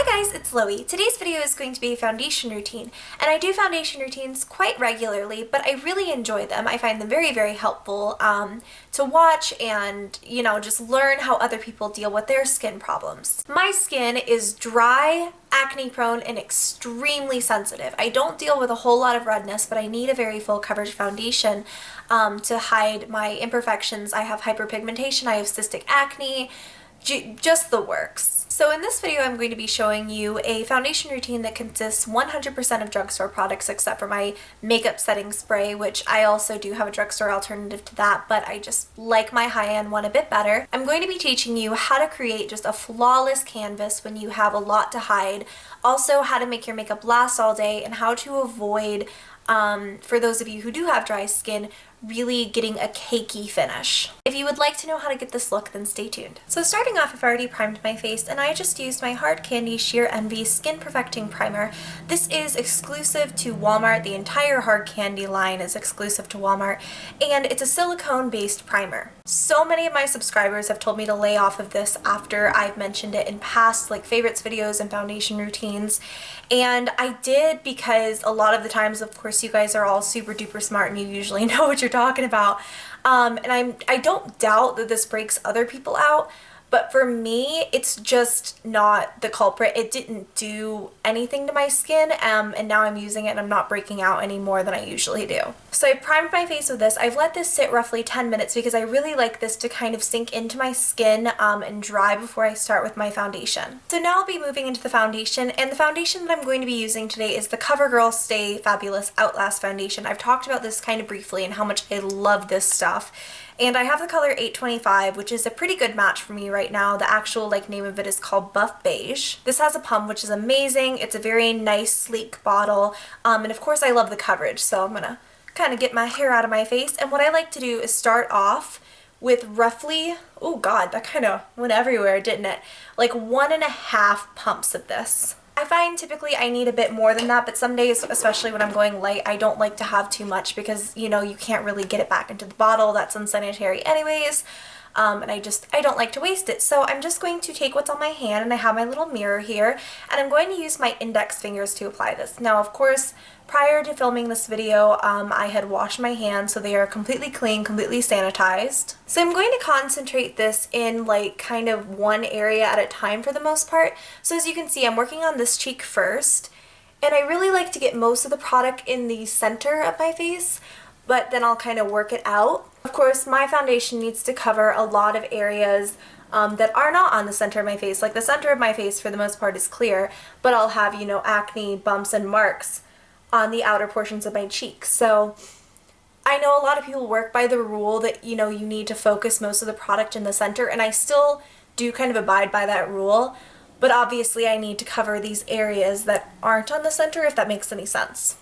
Hi guys, it's Loey. Today's video is going to be a foundation routine, and I do foundation routines quite regularly, but I really enjoy them. I find them very, very helpful to watch and, just learn how other people deal with their skin problems. My skin is dry, acne prone, and extremely sensitive. I don't deal with a whole lot of redness, but I need a very full coverage foundation to hide my imperfections. I have hyperpigmentation, I have cystic acne, just the works. So in this video I'm going to be showing you a foundation routine that consists 100% of drugstore products except for my makeup setting spray, which I also do have a drugstore alternative to that, but I just like my high-end one a bit better. I'm going to be teaching you how to create just a flawless canvas when you have a lot to hide, also how to make your makeup last all day, and how to avoid, for those of you who do have dry skin, really getting a cakey finish. If you would like to know how to get this look, then stay tuned. So starting off, I've already primed my face, and I just used my Hard Candy Sheer Envy Skin Perfecting Primer. This is exclusive to Walmart. The entire Hard Candy line is exclusive to Walmart, and it's a silicone-based primer. So many of my subscribers have told me to lay off of this after I've mentioned it in past favorites videos and foundation routines, and I did because a lot of the times, of course, you guys are all super duper smart and you usually know what you're talking about. And I don't doubt that this breaks other people out, but for me, it's just not the culprit. It didn't do anything to my skin, and now I'm using it and I'm not breaking out any more than I usually do. So I primed my face with this. I've let this sit roughly 10 minutes because I really like this to kind of sink into my skin and dry before I start with my foundation. So now I'll be moving into the foundation, and the foundation that I'm going to be using today is the CoverGirl Stay Fabulous Outlast Foundation. I've talked about this kind of briefly and how much I love this stuff. And I have the color 825, which is a pretty good match for me right now. The actual name of it is called Buff Beige. This has a pump, which is amazing. It's a very nice, sleek bottle. And of course I love the coverage, so I'm gonna kind of get my hair out of my face. And what I like to do is start off with roughly, oh god, that kind of went everywhere, didn't it? Like 1.5 pumps of this. I find typically I need a bit more than that, but some days, especially when I'm going light, I don't like to have too much because, you can't really get it back into the bottle. That's unsanitary anyways. And I don't like to waste it. So I'm just going to take what's on my hand, and I have my little mirror here, and I'm going to use my index fingers to apply this. Now, of course, prior to filming this video, I had washed my hands, so they are completely clean, completely sanitized. So I'm going to concentrate this in kind of one area at a time for the most part. So as you can see, I'm working on this cheek first, and I really like to get most of the product in the center of my face, but then I'll kind of work it out. Of course, my foundation needs to cover a lot of areas that are not on the center of my face. Like the center of my face for the most part is clear, but I'll have, acne, bumps, and marks on the outer portions of my cheeks. So I know a lot of people work by the rule that, you need to focus most of the product in the center, and I still do kind of abide by that rule, but obviously I need to cover these areas that aren't on the center, if that makes any sense.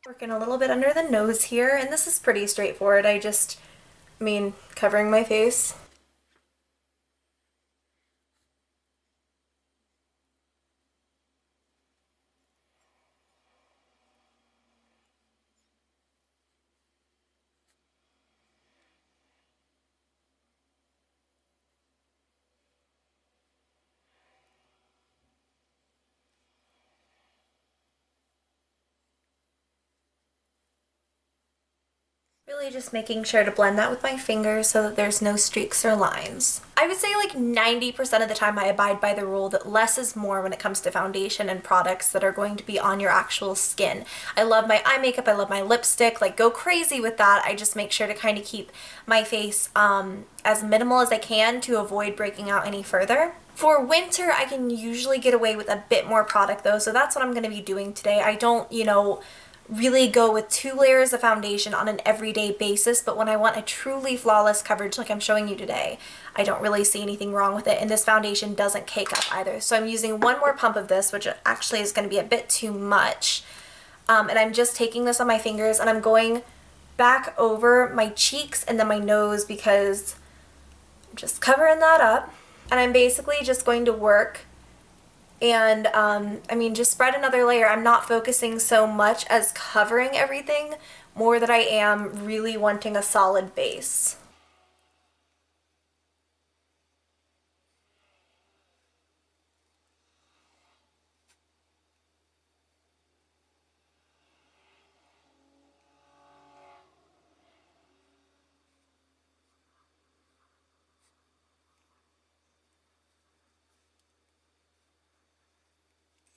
Working a little bit under the nose here, and this is pretty straightforward. Covering my face. Really just making sure to blend that with my fingers so that there's no streaks or lines. I would say 90% of the time I abide by the rule that less is more when it comes to foundation and products that are going to be on your actual skin. I love my eye makeup, I love my lipstick, go crazy with that. I just make sure to kind of keep my face as minimal as I can to avoid breaking out any further. For winter, I can usually get away with a bit more product though, so that's what I'm going to be doing today. I don't, really go with 2 layers of foundation on an everyday basis, but when I want a truly flawless coverage like I'm showing you today, I don't really see anything wrong with it, and this foundation doesn't cake up either. So I'm using one more pump of this, which actually is going to be a bit too much, and I'm just taking this on my fingers and I'm going back over my cheeks and then my nose because I'm just covering that up, and I'm basically just going to work and just spread another layer. I'm not focusing so much as covering everything, more that I am really wanting a solid base.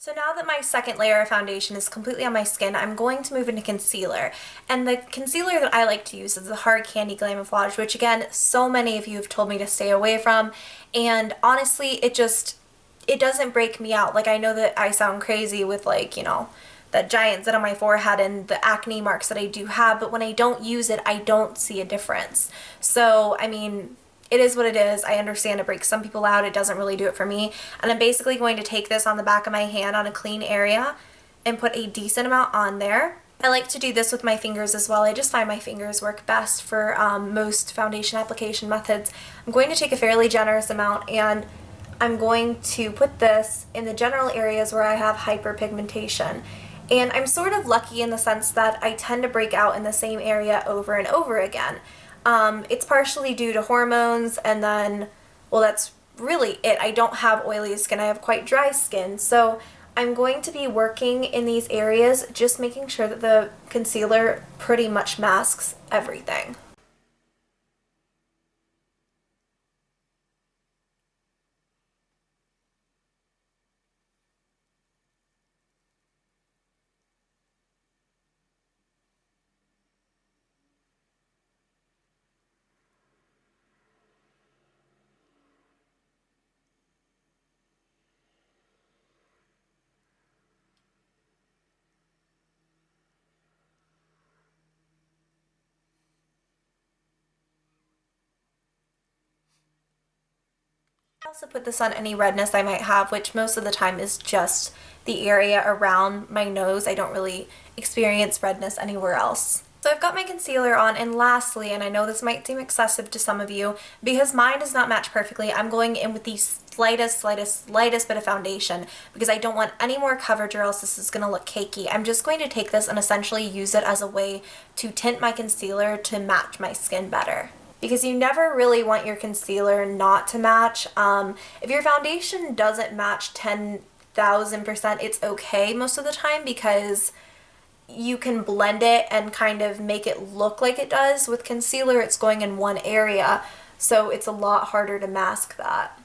So now that my second layer of foundation is completely on my skin, I'm going to move into concealer. And the concealer that I like to use is the Hard Candy Glamouflage, which again, so many of you have told me to stay away from. And honestly, it doesn't break me out. Like, I know that I sound crazy with, like, you know, that giant zit on my forehead and the acne marks that I do have, but when I don't use it, I don't see a difference. So, I mean, it is what it is. I understand it breaks some people out. It doesn't really do it for me. And I'm basically going to take this on the back of my hand on a clean area and put a decent amount on there. I like to do this with my fingers as well. I just find my fingers work best for most foundation application methods. I'm going to take a fairly generous amount and I'm going to put this in the general areas where I have hyperpigmentation. And I'm sort of lucky in the sense that I tend to break out in the same area over and over again. It's partially due to hormones, and then, well, that's really it. I don't have oily skin. I have quite dry skin. So I'm going to be working in these areas, just making sure that the concealer pretty much masks everything. I also put this on any redness I might have, which most of the time is just the area around my nose. I don't really experience redness anywhere else. So I've got my concealer on, and lastly, and I know this might seem excessive to some of you, because mine does not match perfectly, I'm going in with the slightest bit of foundation because I don't want any more coverage or else this is going to look cakey. I'm just going to take this and essentially use it as a way to tint my concealer to match my skin better. Because you never really want your concealer not to match. If your foundation doesn't match 10,000%, it's okay most of the time because you can blend it and kind of make it look like it does. With concealer, it's going in one area, so it's a lot harder to mask that.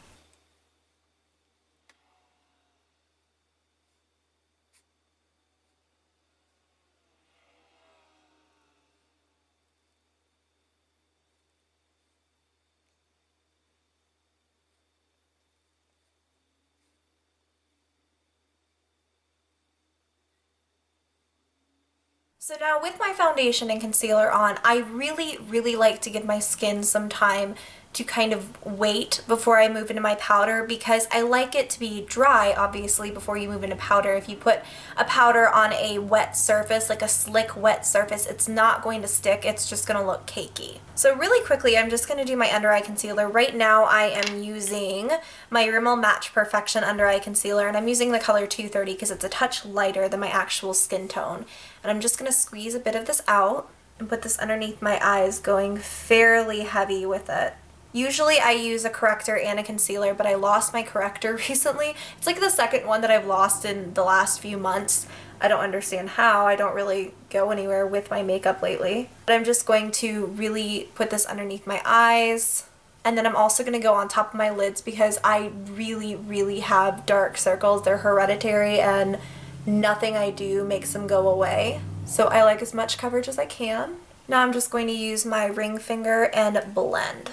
So now with my foundation and concealer on, I really like to give my skin some time to kind of wait before I move into my powder because I like it to be dry, obviously, before you move into powder. If you put a powder on a wet surface, like a slick wet surface, it's not going to stick, it's just going to look cakey. So really quickly, I'm just going to do my under eye concealer. Right now I am using my Rimmel Match Perfection under eye concealer, and I'm using the color 230 because it's a touch lighter than my actual skin tone. And I'm just going to squeeze a bit of this out and put this underneath my eyes, going fairly heavy with it. Usually I use a corrector and a concealer, but I lost my corrector recently. It's like the second one that I've lost in the last few months. I don't understand how. I don't really go anywhere with my makeup lately. But I'm just going to really put this underneath my eyes. And then I'm also going to go on top of my lids because I really have dark circles. They're hereditary and nothing I do makes them go away. So I like as much coverage as I can. Now I'm just going to use my ring finger and blend.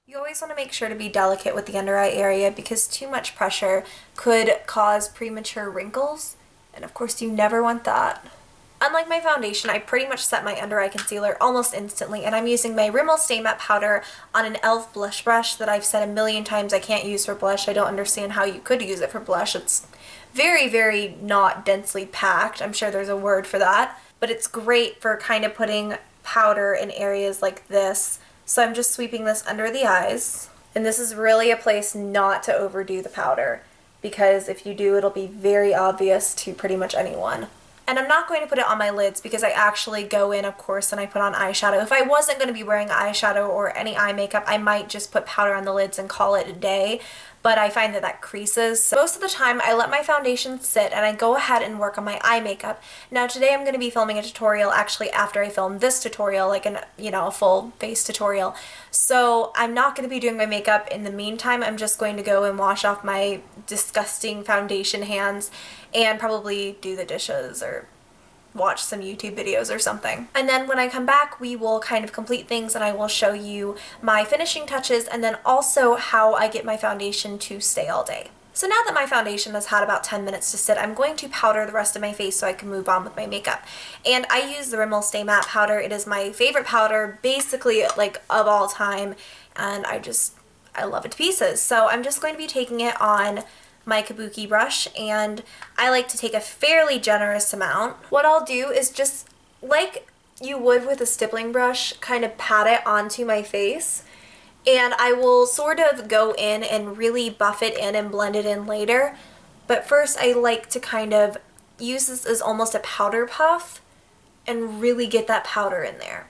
You always want to make sure to be delicate with the under eye area because too much pressure could cause premature wrinkles, and of course you never want that. Unlike my foundation, I pretty much set my under eye concealer almost instantly, and I'm using my Rimmel Stay Matte Powder on an e.l.f. blush brush that I've said a million times I can't use for blush. I don't understand how you could use it for blush. It's very not densely packed. I'm sure there's a word for that, but it's great for kind of putting powder in areas like this. So I'm just sweeping this under the eyes, and this is really a place not to overdo the powder because if you do, it'll be very obvious to pretty much anyone. And I'm not going to put it on my lids because I actually go in, of course, and I put on eyeshadow. If I wasn't going to be wearing eyeshadow or any eye makeup, I might just put powder on the lids and call it a day. but I find that that creases. So most of the time I let my foundation sit and I go ahead and work on my eye makeup. Now today I'm going to be filming a tutorial actually after I film this tutorial, like a full face tutorial. So I'm not going to be doing my makeup in the meantime. I'm just going to go and wash off my disgusting foundation hands and probably do the dishes or watch some YouTube videos or something. And then when I come back, we will kind of complete things and I will show you my finishing touches and then also how I get my foundation to stay all day. So now that my foundation has had about 10 minutes to sit, I'm going to powder the rest of my face so I can move on with my makeup. And I use the Rimmel Stay Matte powder. It is my favorite powder, basically like of all time, and I love it to pieces. So I'm just going to be taking it on my kabuki brush, and I like to take a fairly generous amount. What I'll do is just like you would with a stippling brush, kind of pat it onto my face, and I will sort of go in and really buff it in and blend it in later. But first I like to kind of use this as almost a powder puff and really get that powder in there.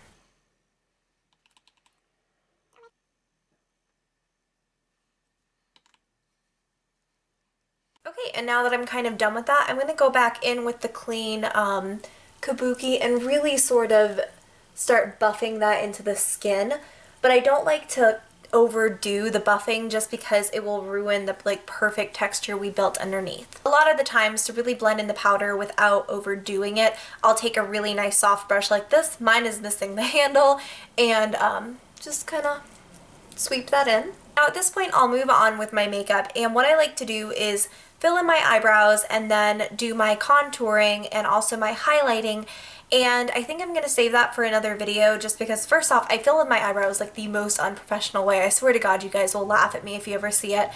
Okay, and now that I'm kind of done with that, I'm going to go back in with the clean kabuki and really sort of start buffing that into the skin. But I don't like to overdo the buffing just because it will ruin the perfect texture we built underneath. A lot of the times, to really blend in the powder without overdoing it, I'll take a really nice soft brush like this. Mine is missing the handle, and just kind of sweep that in. Now at this point I'll move on with my makeup, and what I like to do is fill in my eyebrows and then do my contouring and also my highlighting. And I think I'm going to save that for another video just because first off, I fill in my eyebrows like the most unprofessional way. I swear to God you guys will laugh at me if you ever see it.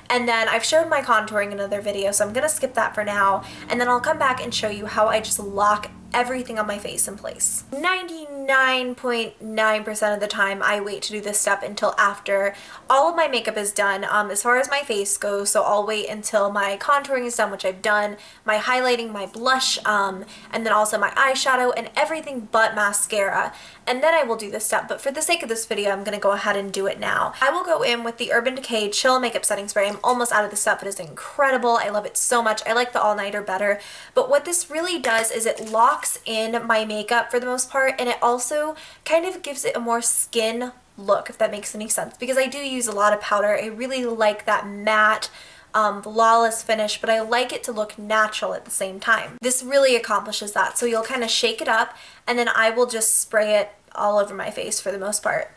And then I've showed my contouring in another video, so I'm going to skip that for now. And then I'll come back and show you how I just lock everything on my face in place. 99.9% of the time I wait to do this step until after all of my makeup is done as far as my face goes. So I'll wait until my contouring is done, which I've done, my highlighting, my blush, and then also my eyeshadow and everything but mascara. And then I will do this step, but for the sake of this video I'm going to go ahead and do it now. I will go in with the Urban Decay Chill Makeup Setting Spray. I'm almost out of the step. It is incredible. I love it so much. I like the all-nighter better, but what this really does is it locks in my makeup for the most part, and it also kind of gives it a more skin look, if that makes any sense, because I do use a lot of powder. I really like that matte flawless finish, but I like it to look natural at the same time. This really accomplishes that. So you'll kind of shake it up and then I will just spray it all over my face for the most part.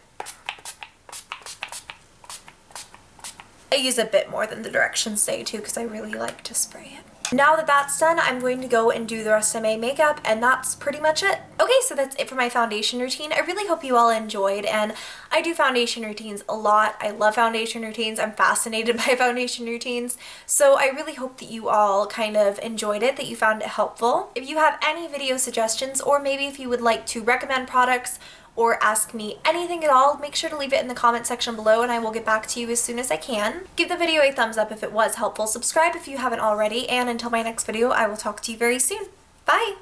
I use a bit more than the directions say too because I really like to spray it. Now that that's done, I'm going to go and do the rest of my makeup, and that's pretty much it. Okay, so that's it for my foundation routine. I really hope you all enjoyed, and I do foundation routines a lot. I love foundation routines. I'm fascinated by foundation routines, so I really hope that you all kind of enjoyed it, that you found it helpful. If you have any video suggestions, or maybe if you would like to recommend products or ask me anything at all, make sure to leave it in the comment section below and I will get back to you as soon as I can. Give the video a thumbs up if it was helpful, subscribe if you haven't already, and until my next video, I will talk to you very soon. Bye!